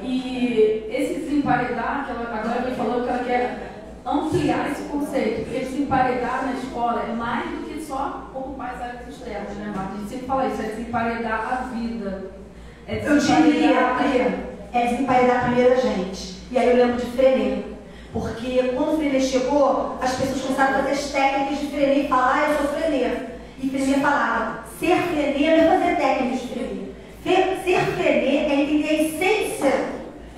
e esse desemparedar, que ela agora me falou que ela quer ampliar esse conceito, porque desemparedar na escola é mais do que só ocupar as áreas externas, né, Marta? A gente sempre fala isso, é desemparedar a vida. Eu diria, é desemparedar primeiro a gente. E aí eu lembro de Frenet. Porque quando o Frenet chegou, as pessoas começaram a fazer as técnicas de Frenet e falar, eu sou Frenet. E Frenet falava, ser Frenet não é fazer técnicas de Frenet. Ser Frenet é entender a essência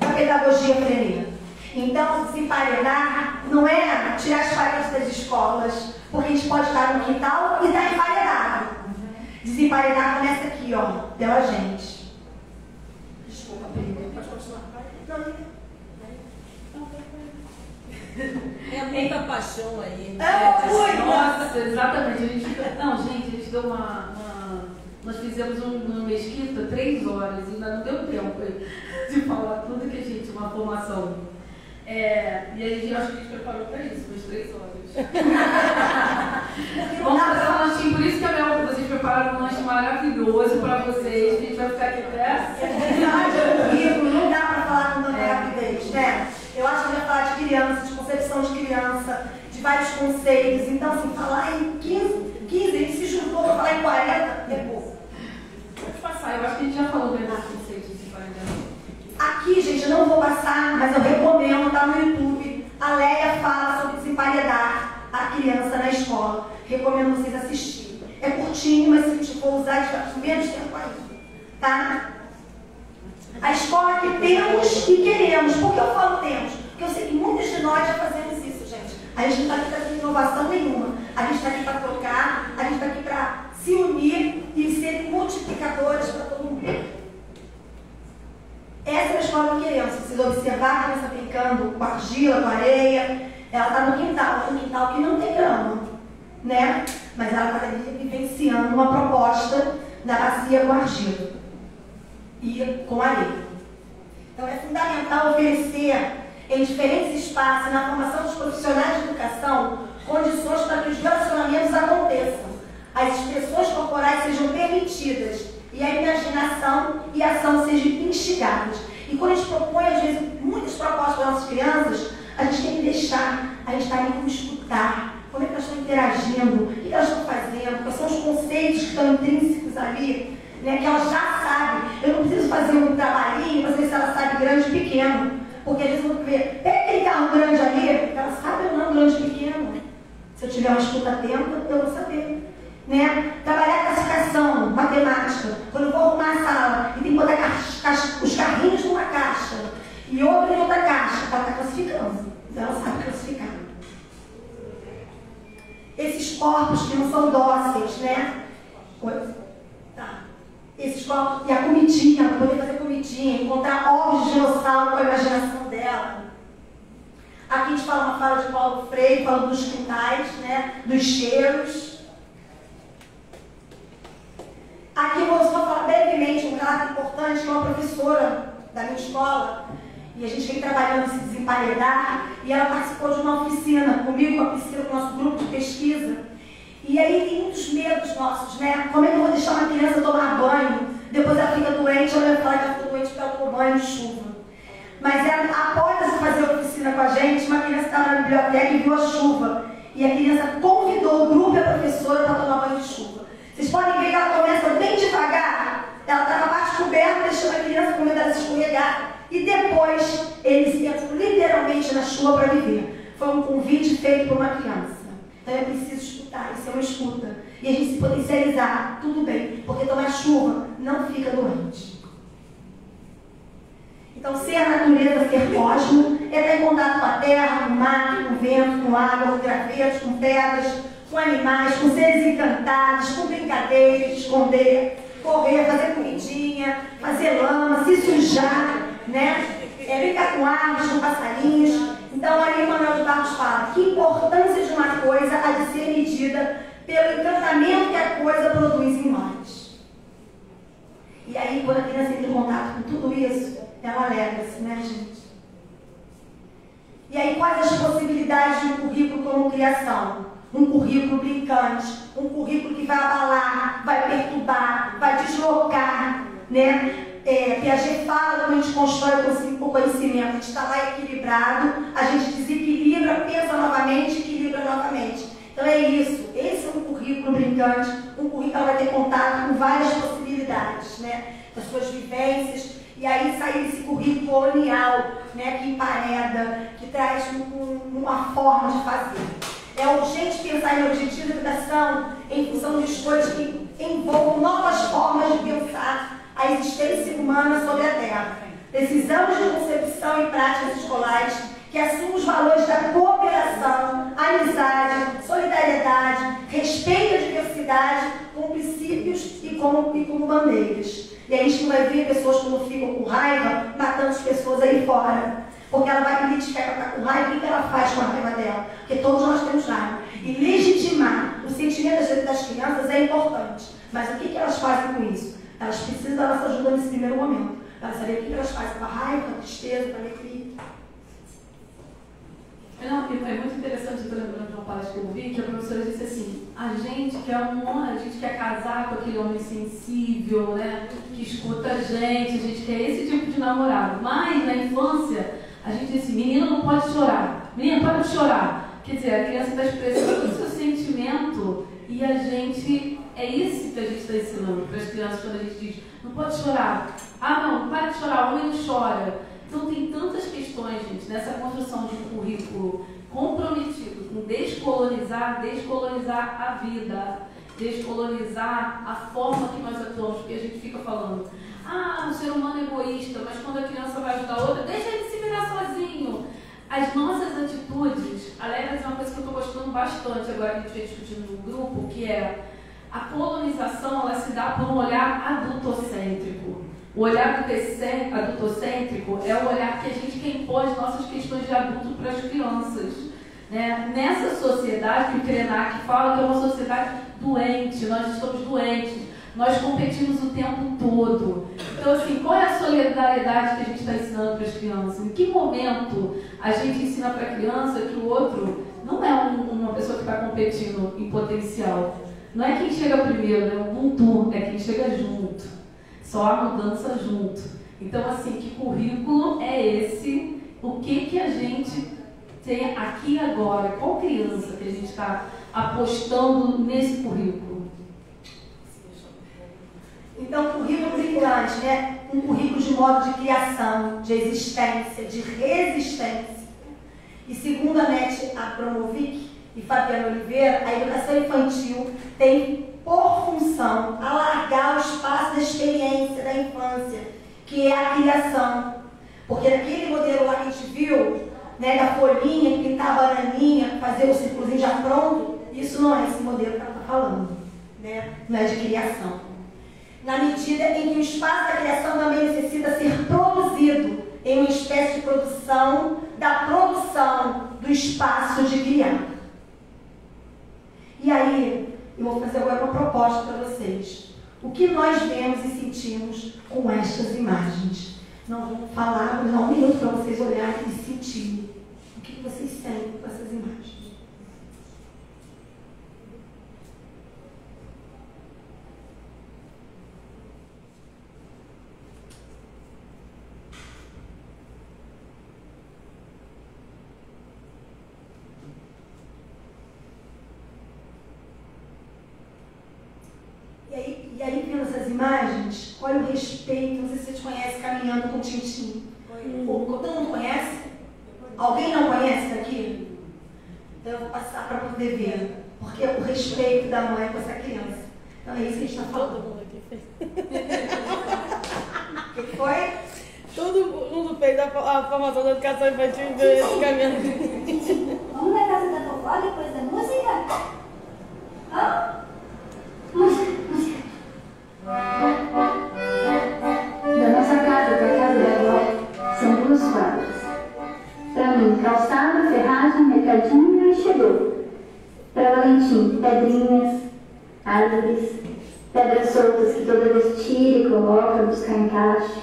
da pedagogia Frenet. Então, desemparedar não é tirar as paredes das escolas, porque a gente pode estar no quintal e estar emparedado. Desemparedar começa aqui, ó, pela gente. Desculpa, pode continuar. Não. É muita paixão aí. Nossa, exatamente. A gente deu nós fizemos uma mesquita 3 horas, ainda não deu tempo de falar tudo que a gente, uma formação. E aí eu acho que a gente preparou para isso, umas 3 horas. Vamos fazer um lanchinho, por isso que vocês prepararam um lanche maravilhoso para vocês. A gente vai ficar aqui perto. Não dá para falar com tanta rapidez, né? Eu acho que vai falar de criança, de concepção de criança, de vários conceitos. Então, assim, falar em 15 a gente se juntou para falar em 40, é pouco. Pode passar, eu acho que a gente já falou bem dos conceitos de 40. Aqui, gente, eu não vou passar, mas eu recomendo, tá no YouTube. A Leia fala sobre desemparedar a criança na escola. Recomendo vocês assistirem. É curtinho, mas se a gente for usar, a gente vai com menos tempo ainda. Tá? A escola que temos e queremos. Por que eu falo temos? Porque eu sei que muitos de nós já fazemos isso, gente. A gente não está aqui para ter inovação nenhuma. A gente está aqui para tocar, a gente está aqui para se unir e ser multiplicadores para todo mundo. Essa é a escola que queremos. Se vocês observarem, a criança brincando com argila, com areia, ela está no quintal que não tem grama, né? Mas ela está ali vivenciando uma proposta da bacia com argila e com areia. Então é fundamental oferecer em diferentes espaços, na formação dos profissionais de educação, condições para que os relacionamentos aconteçam, as expressões corporais sejam permitidas e a imaginação e a ação sejam instigadas. E quando a gente propõe, às vezes, muitas propostas para as nossas crianças, a gente tem que deixar, a gente está ali como escutar, como é que elas estão interagindo, o que elas estão fazendo, quais são os conceitos que estão intrínsecos ali, né, que elas já sabem. Eu não preciso fazer um trabalhinho para saber se ela sabe grande ou pequeno, porque às vezes eu vou ver, pega aquele carro grande ali, ela sabe ou não grande ou pequeno. Se eu tiver uma escuta atenta, eu vou saber. Né? Trabalhar classificação, matemática. Quando eu vou arrumar a sala e tem que botar os carrinhos numa caixa e outro em outra caixa, ela está classificando. Então ela sabe classificar. Esses corpos que não são dóceis, né? Tá. Esses corpos, e a comidinha, poder fazer comidinha, encontrar ovos de dinossauro com a imaginação dela. Aqui a gente fala uma fala de Paulo Freire, falando dos quintais, né? Dos cheiros. Aqui eu vou só falar brevemente um relato importante, que é uma professora da minha escola, e a gente vem trabalhando se desemparedar, e ela participou de uma oficina comigo, com a Priscila, com o nosso grupo de pesquisa. E aí tem muitos medos nossos, né? Como é que eu vou deixar uma criança tomar banho, depois ela fica doente, ela vai falar que ela ficou doente porque ela tomou banho de chuva. Mas ela, após fazer a oficina com a gente, uma criança estava na biblioteca e viu a chuva, e a criança convidou o grupo e a professora para tomar banho de chuva. Vocês podem ver que ela começa bem devagar, ela está na parte coberta, deixando a criança com medo de se escorregar, e depois eles entram literalmente na chuva para viver. Foi um convite feito por uma criança. Então é preciso escutar, isso é uma escuta. E a gente se potencializar, tudo bem, porque tomar chuva não fica doente. Então ser a natureza, ser cosmo, é estar em contato com a terra, com o mar, com o vento, com água, com gravetos, com pedras, com animais, com seres encantados, com brincadeiras, esconder, correr, fazer comidinha, fazer lama, se sujar, né? Brincar com árvores, com passarinhos. Então, ali Manuel de Barros fala que a importância de uma coisa há de ser medida pelo encantamento que a coisa produz em nós. E aí, quando a criança entra em contato com tudo isso, ela alegra-se, né, gente? E aí, quais as possibilidades de um currículo como criação? Um currículo brincante, um currículo que vai abalar, vai perturbar, vai deslocar, né? Piaget fala quando a gente constrói o conhecimento, a gente está lá equilibrado, a gente desequilibra, pensa novamente, equilibra novamente. Então é isso, esse é um currículo brincante, um currículo que ela vai ter contato com várias possibilidades, né? Das suas vivências, e aí sair desse currículo colonial, né? Que empareda, que traz uma forma de fazer. É urgente pensar em objetivo de educação em função de escolhas que envolvam novas formas de pensar a existência humana sobre a Terra. Precisamos de concepção e práticas escolares que assumam os valores da cooperação, amizade, solidariedade, respeito à diversidade, com princípios e como bandeiras. E aí a gente não vai ver pessoas quando ficam com raiva matando as pessoas aí fora. Porque ela vai identificar que ela está com raiva, o que ela faz com a raiva dela? Porque todos nós temos raiva. E legitimar o sentimento das crianças é importante. Mas o que elas fazem com isso? Elas precisam da nossa ajuda nesse primeiro momento. Para saber o que elas fazem com a raiva, com a tristeza, com a alegria. Não, é muito interessante, eu estou lembrando de uma palestra que eu vi, que a professora disse assim, a gente quer casar com aquele homem sensível, né, que escuta a gente quer esse tipo de namorado. Mas na infância, a gente disse, menino não pode chorar, menina para de chorar. Quer dizer, a criança está expressando todo o seu sentimento e a gente, é isso que a gente está ensinando para as crianças quando a gente diz, não pode chorar. Ah não, para de chorar, o homem não chora. Então tem tantas questões, gente, nessa construção de um currículo comprometido com descolonizar a vida, descolonizar a forma que nós atuamos, porque a gente fica falando, o ser humano é egoísta, mas quando a criança vai ajudar a outra, deixa ele se virar sozinho. As nossas atitudes, aliás, é uma coisa que eu estou gostando bastante agora que a gente vem discutindo no grupo, que é a colonização, ela se dá por um olhar adultocêntrico. O olhar adultocêntrico é o olhar que a gente quer impor as nossas questões de adulto para as crianças. Né? Nessa sociedade que o Krenak fala que é uma sociedade doente, nós estamos doentes. Nós competimos o tempo todo. Então, assim, qual é a solidariedade que a gente está ensinando para as crianças? Em que momento a gente ensina para a criança que o outro não é uma pessoa que está competindo em potencial? Não é quem chega primeiro, é o Ubuntu, é quem chega junto. Só há mudança junto. Então, assim, que currículo é esse? O que a gente tem aqui agora? Qual criança que a gente está apostando nesse currículo? Então, currículo brincante, né? Um currículo de modo de criação, de existência, de resistência. E segundo a Nete Abramovic e Fabiana Oliveira, a educação infantil tem por função alargar o espaço da experiência da infância, que é a criação. Porque naquele modelo lá que a gente viu, né, da folhinha, pintar a bananinha, fazer o círculozinho já pronto, isso não é esse modelo que ela está falando, né? Não é de criação. Na medida em que o espaço da criação também necessita ser produzido em uma espécie de produção da produção do espaço de criar. E aí, eu vou fazer agora uma proposta para vocês. O que nós vemos e sentimos com estas imagens? Não vou falar, vou dar um minuto para vocês olharem e sentirem. O que vocês sentem com essas imagens? E aí, vendo essas imagens, olha o respeito. Não sei se vocês conhecem Caminhando com Tintim. Todo mundo conhece? Alguém não conhece daqui? Então eu vou passar para poder ver. Porque o respeito da mãe com essa criança. Então é isso que a gente está falando. Todo mundo aqui fez. O que foi? Todo mundo fez a formação da educação infantil e veio esse caminhando. Vamos na casa da vovó depois da música? Hã? Música. Da nossa casa para a casa da avó são 2 quadras. Para mim, calçada, ferragem, mercadinho e chegou. Para Valentim, pedrinhas, árvores, pedras soltas que toda vez tira e coloca, buscar encaixe.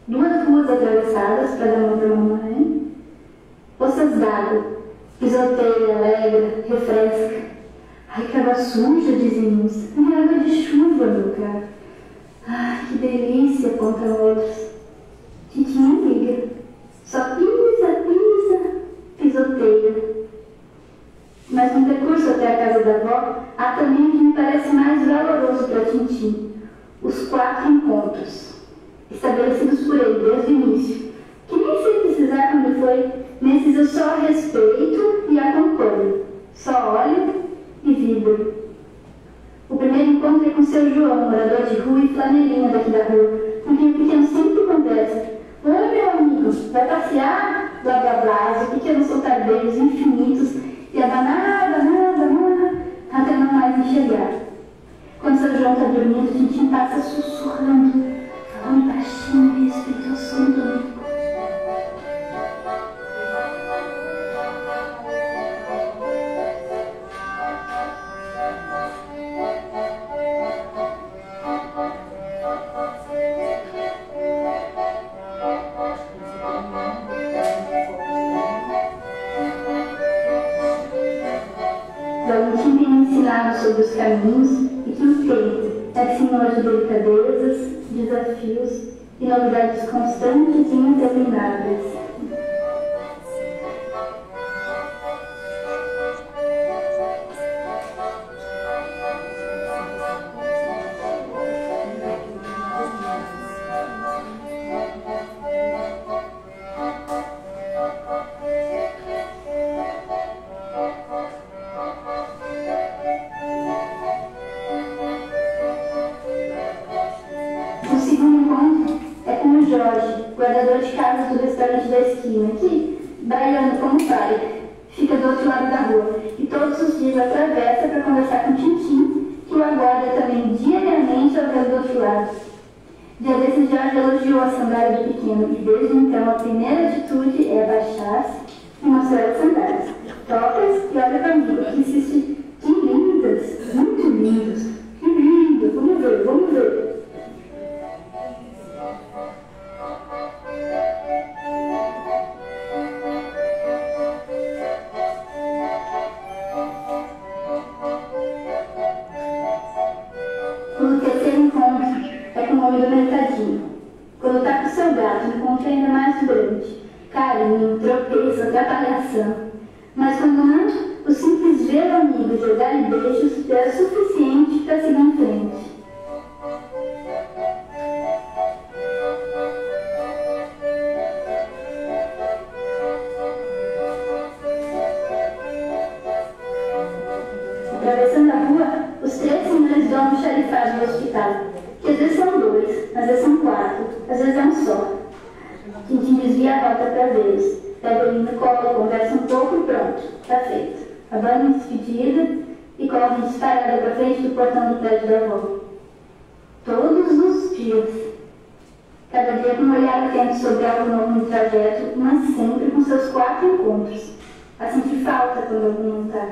2 ruas atravessadas para dar uma para a mamãe. Poças d'água, pisoteia, alegra, refresca. Ai, que água suja, dizem uns. É água de chuva, meu caro. Ai, que delícia, apontam outros. Titinha liga. Só pisa, pisoteia. Mas no percurso até a casa da avó, há também o que me parece mais valoroso para Tintim. Os 4 encontros, estabelecidos por ele desde o início. Que nem sei precisar quando foi. Nesses eu só respeito e acompanho. Só olho e vibro. O primeiro encontro é com seu João, morador de rua e flanelinha daqui da rua, com quem o pequeno sempre conversa. Oi, meu amigo, vai passear? Blá blá blá, os pequenos soltadeiros infinitos e a danada, até não mais enxergar. Quando seu João está dormindo, a gente passa sussurrando, falando baixinho e respeitosamente. Valentim tem me ensinado sobre os caminhos e que o tempo é senhor de delicadezas, desafios e novidades constantes e intermináveis. Guardador de casas do restaurante da esquina, que, baiano como pai, fica do outro lado da rua e todos os dias atravessa para conversar com Tintim, que o aguarda também diariamente ao ver do outro lado. Dia desses, Jorge elogiou a sandália do pequeno e desde então a primeira atitude é abaixar-se e mostrar as sandálias. Tocas e olha para mim, que insiste: que lindas, muito lindas, que lindo, como eu coração. Mas quando não, o simples ver o amigo jogar-lhe beijos já é suficiente para seguir em frente. Atravessando a rua, os 3 senhores dão um xarifado do hospital, que às vezes são 2, às vezes são 4, às vezes é um só. Tintim desvia a rota para vê-los, pega ele no colo, conversa um pouco e pronto, está feito. Abana em despedida e corre disparada para frente do portão do prédio da avó. Todos os dias. Cada dia com um olhar atento sobre algo novo no trajeto, mas sempre com seus 4 encontros. A sentir falta quando alguém não está.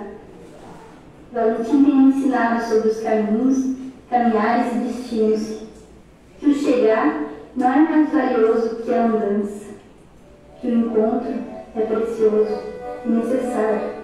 Valentim tem ensinado sobre os caminhos, caminhares e destinos. Que o chegar não é mais valioso que a andança. Que o encontro é precioso e necessário.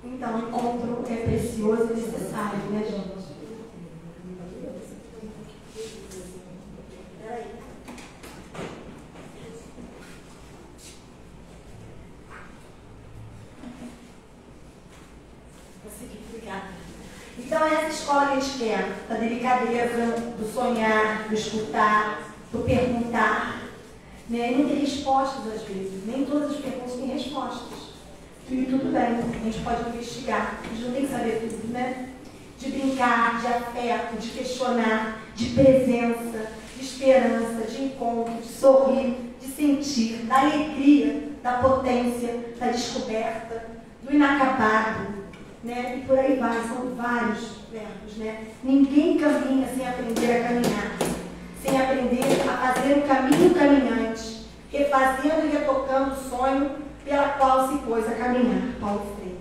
Então, o encontro é precioso e necessário, né, gente? Consegui explicar. Então, essa escola que a gente quer, da delicadeza, do sonhar, do escutar, do perguntar, né? E não tem respostas às vezes, nem todas as perguntas têm respostas. E tudo bem, a gente pode investigar, a gente não tem que saber tudo, né? De brincar, de afeto, de questionar, de presença, de esperança, de encontro, de sorrir, de sentir, da alegria, da potência, da descoberta, do inacabado, né? E por aí vai, são vários verbos, né? Ninguém caminha sem aprender a caminhar, sem aprender a fazer um caminho caminhante, refazendo e retocando o sonho pela qual se pôs a caminhar, Paulo Freire.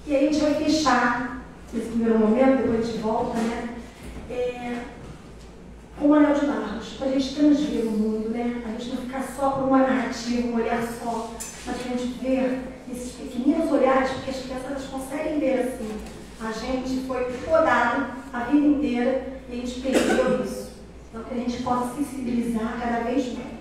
E aí a gente vai fechar nesse primeiro momento, depois a gente volta, né? Com o Anel de Barros, para a gente transver o mundo, né? A gente não ficar só por uma narrativa, um olhar só, mas para a gente ver esses pequeninos olhares, porque as crianças elas conseguem ver assim. A gente foi podado a vida inteira e a gente perdeu isso. Então, que a gente possa sensibilizar cada vez mais.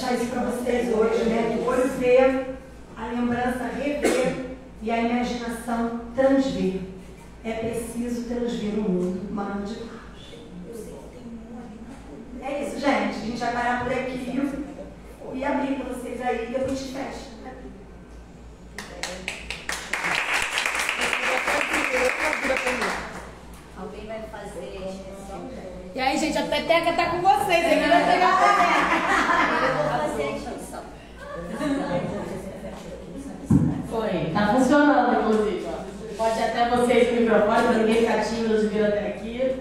deixar isso para vocês hoje, né? O olho vê, a lembrança rever e a imaginação transver. É preciso transver o mundo, mano de Deus. É isso, gente. A gente vai parar por aqui e abrir para vocês aí e depois a gente fecha. Alguém vai fazer a inscrição? E aí, gente, a peteca tá com vocês. Ele vai pegar a peteca. Eu vou fazer a inscrição. Foi. Tá funcionando, inclusive. Ó. Pode até vocês no microfone, para ninguém ficar tímido de vir até aqui.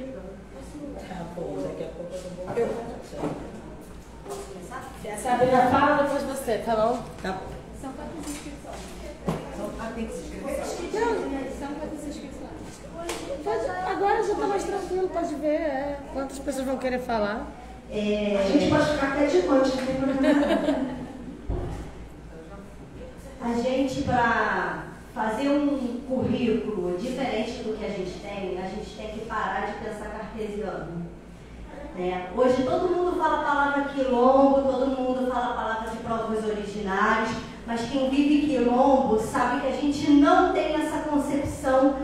Essa Sabrina fala, depois você, tá bom? Tá bom. São quantas inscrições? Tem que se inscrever. São quantas inscrições? Agora já tá mais tranquilo, pode ver quantas pessoas vão querer falar. A gente pode ficar até de noite, não tem problema. A gente, para fazer um currículo diferente do que a gente tem que parar de pensar cartesiano. Né? Hoje todo mundo fala a palavra quilombo, todo mundo fala a palavra de povos originários, mas quem vive quilombo sabe que a gente não tem essa concepção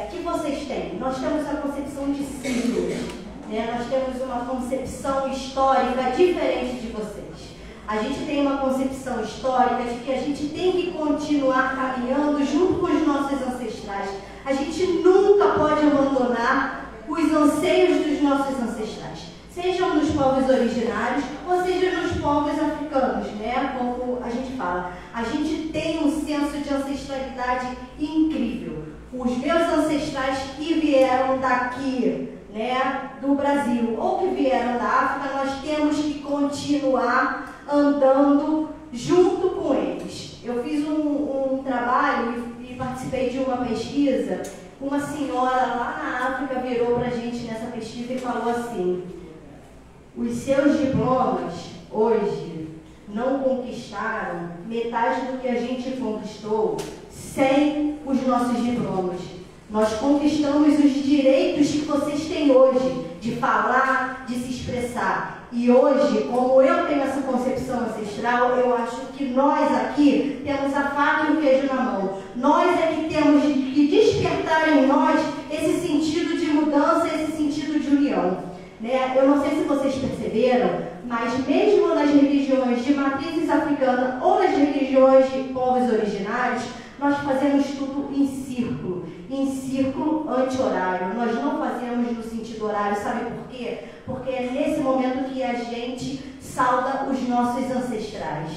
que vocês têm. Nós temos a concepção de ciclos, né? Nós temos uma concepção histórica diferente de vocês. A gente tem uma concepção histórica de que a gente tem que continuar caminhando junto com os nossos ancestrais. A gente nunca pode abandonar os anseios dos nossos ancestrais, sejam nos povos originários ou seja nos povos africanos, né? Como a gente fala. A gente tem um senso de ancestralidade incrível. Os meus ancestrais que vieram daqui, né, do Brasil, ou que vieram da África, nós temos que continuar andando junto com eles. Eu fiz um trabalho e participei de uma pesquisa. Uma senhora lá na África virou para a gente nessa pesquisa e falou assim: os seus diplomas hoje não conquistaram metade do que a gente conquistou sem os nossos diplomas. Nós conquistamos os direitos que vocês têm hoje, de falar, de se expressar. E hoje, como eu tenho essa concepção ancestral, eu acho que nós aqui temos a faca e o queijo na mão. Nós é que temos que despertar em nós esse sentido de mudança, esse sentido de união. Né? Eu não sei se vocês perceberam, mas mesmo nas religiões de matrizes africanas ou nas religiões de povos originários, nós fazemos tudo em círculo anti-horário. Nós não fazemos no sentido horário, sabe por quê? Porque é nesse momento que a gente sauda os nossos ancestrais.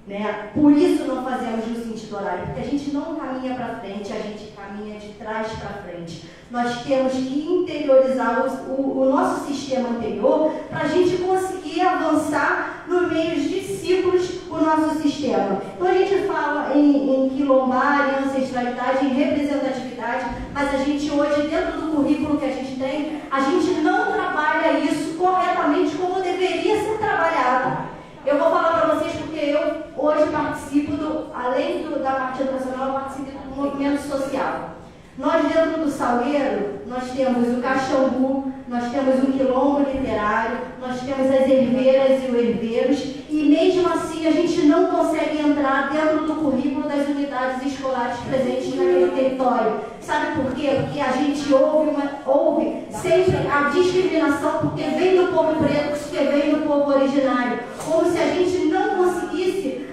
Né? Por isso não fazemos no sentido horário, porque a gente não caminha para frente, a gente caminha de trás para frente. Nós temos que interiorizar o nosso sistema anterior para a gente conseguir avançar no meio de ciclos o nosso sistema. Então a gente fala em quilombar, em ancestralidade, em representatividade, mas a gente hoje, dentro do currículo que a gente tem, a gente não trabalha isso corretamente como deveria ser trabalhado. Eu vou falar para vocês porque eu hoje participo, além da parte educacional, eu participo do movimento social. Nós, dentro do Salgueiro, nós temos o Caxambu, nós temos o Quilombo Literário, nós temos as Herveiras e os Herveiros, e mesmo assim a gente não consegue entrar dentro do currículo das unidades escolares presentes naquele território. Sabe por quê? Porque a gente ouve sempre a discriminação porque vem do povo preto, porque vem do povo originário. Como se a gente não conseguisse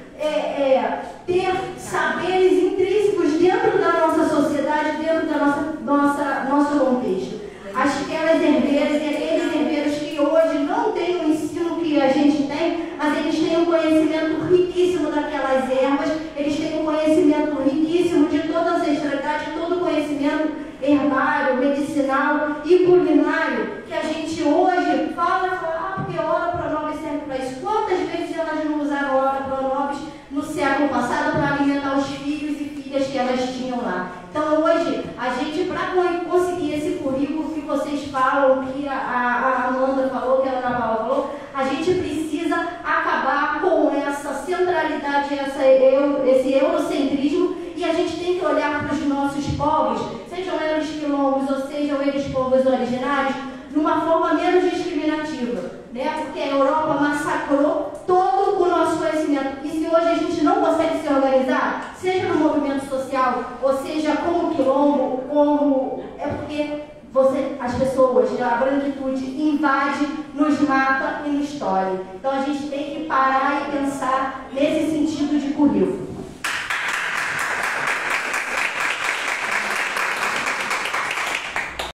ter saberes intrínsecos dentro da nossa sociedade, dentro da nosso contexto. Aquelas herdeiras e aqueles herdeiros que hoje não têm o ensino que a gente tem, mas eles têm um conhecimento riquíssimo daquelas ervas, eles têm um conhecimento riquíssimo de toda a ancestralidade, todo o conhecimento herbário, medicinal e culinário, que a gente hoje fala, porque ora pronobis serve para isso. Quantas vezes elas não usaram ora pronobis no século passado para alimentar os filhos e filhas que elas tinham lá? Então hoje, a gente, para conseguir esse currículo que vocês falam, que a Amanda falou, que a Ana Paula falou, a gente precisa acabar com essa centralidade, esse eurocentrismo, e a gente tem que olhar para os nossos povos, sejam eles quilombos ou sejam eles povos originários, de uma forma menos discriminativa. Né? porque a Europa massacrou todo o nosso conhecimento. E se hoje a gente não consegue se organizar, seja no movimento social, ou seja como quilombo, como... é porque as pessoas, a branquitude invade, nos mata e nos destrói. Então a gente tem que parar e pensar nesse sentido de currículo.